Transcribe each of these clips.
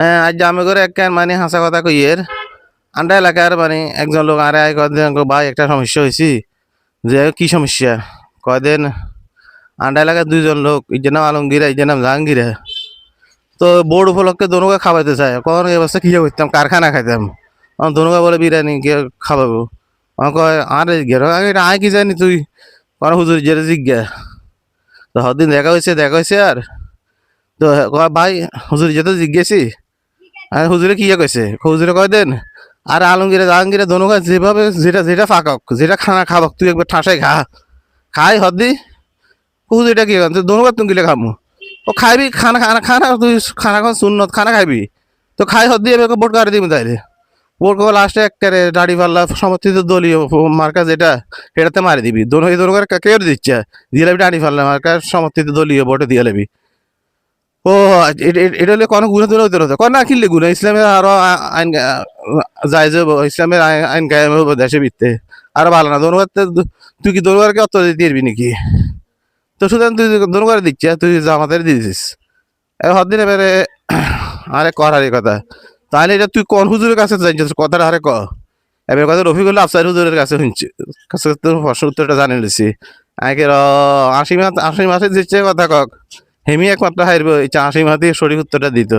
হ্যাঁ, আজ আমি করে এক মানে হাসা কথা কইয়ের আন্ডা এলাকার মানে একজন লোক আরে আয় কদিন ভাই একটা সমস্যা হয়েছি যে কি সমস্যা কয়দিন আন্ডা এলাকার দুইজন লোক এই যে নাম আলমগীরা এই যে নাম জাহাঙ্গীরা তো বোর্ড উপলক্ষে দনুকে খাওয়াইতে চায় কখন এই অবস্থা কি করতাম কারখানা খাইতাম দনুকে বলে বিরিয়ানি কে খাওয়াবো আমার কয় আরে গেরো আগে আয় কি জানি তুই কোন হুজুর জেরে জিজ্ঞা তো হদিন দেখা হয়েছে আর তো কয় ভাই হুজুর যেতে জিজ্ঞেসি আর হুজুরে কি কইছে হুজুরে কয় দেন আর আলমগীরে জাহাঙ্গীরে দনুকা যেভাবে যেটা যেটা ফাঁকক যেটা খানা খাবক তুই একবার ঠাসাই খা খাই হদি হুজুরটা কি তুই দনুকা তুমি গিলে খামু ও খাইবি খানা খানা খানা তুই খানা খান সুন্নত খানা খাইবি তো খাই হদি এবার বোট করে দিবি তাইলে বোট করে লাস্টে একেবারে দাড়ি পাল্লা সমর্থিত দলীয় মার্কা যেটা এটাতে মারি দিবি দোনো এই দোনো কে দিচ্ছে দিয়ে লাবি দাড়ি পাল্লা মার্কা সমর্থিত দলীয় ভোটে দিয়ে লাবি ও এটা হলে কোনো গুণা তুলে হতে হতো কোন না কিনলে গুণা ইসলামের আরো আইন যায় যে ইসলামের আইন কায়েম হবে দেশে ভিত্তে আরো ভালো না দোনো তুই কি দোনোকে অত দিয়ে দিবি নাকি তো সুতরাং তুই দোনো করে দিচ্ছি তুই জামাতের দিয়ে দিছিস হদিন এবারে আরে কর আরে কথা তাহলে এটা তুই কোন হুজুরের কাছে জানছিস কথাটা আরে ক এবার কথা রফিকুল আফসার হুজুরের কাছে শুনছি কাছে তোর প্রশ্ন উত্তরটা জানি লিছি আগে আশি মাসে দিচ্ছে কথা কক হেমি একমাত্র হারব এই 80 মাস দিয়ে সঠিক উত্তরটা দিত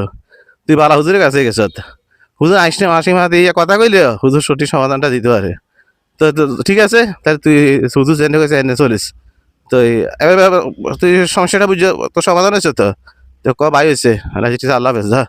তুই বালা হুজুরের কাছে গেছ হুজুর 80 মাস দিয়ে কথা কইলে হুজুর সঠিক সমাধানটা দিতে পারে তো ঠিক আছে তাহলে তুই হুজুর জেনে গেছে এনে চলিস তো এবার তুই সমস্যাটা বুঝছো তো সমাধান হয়েছে তো ক ভাই হয়েছে আল্লাহ হাফেজ যা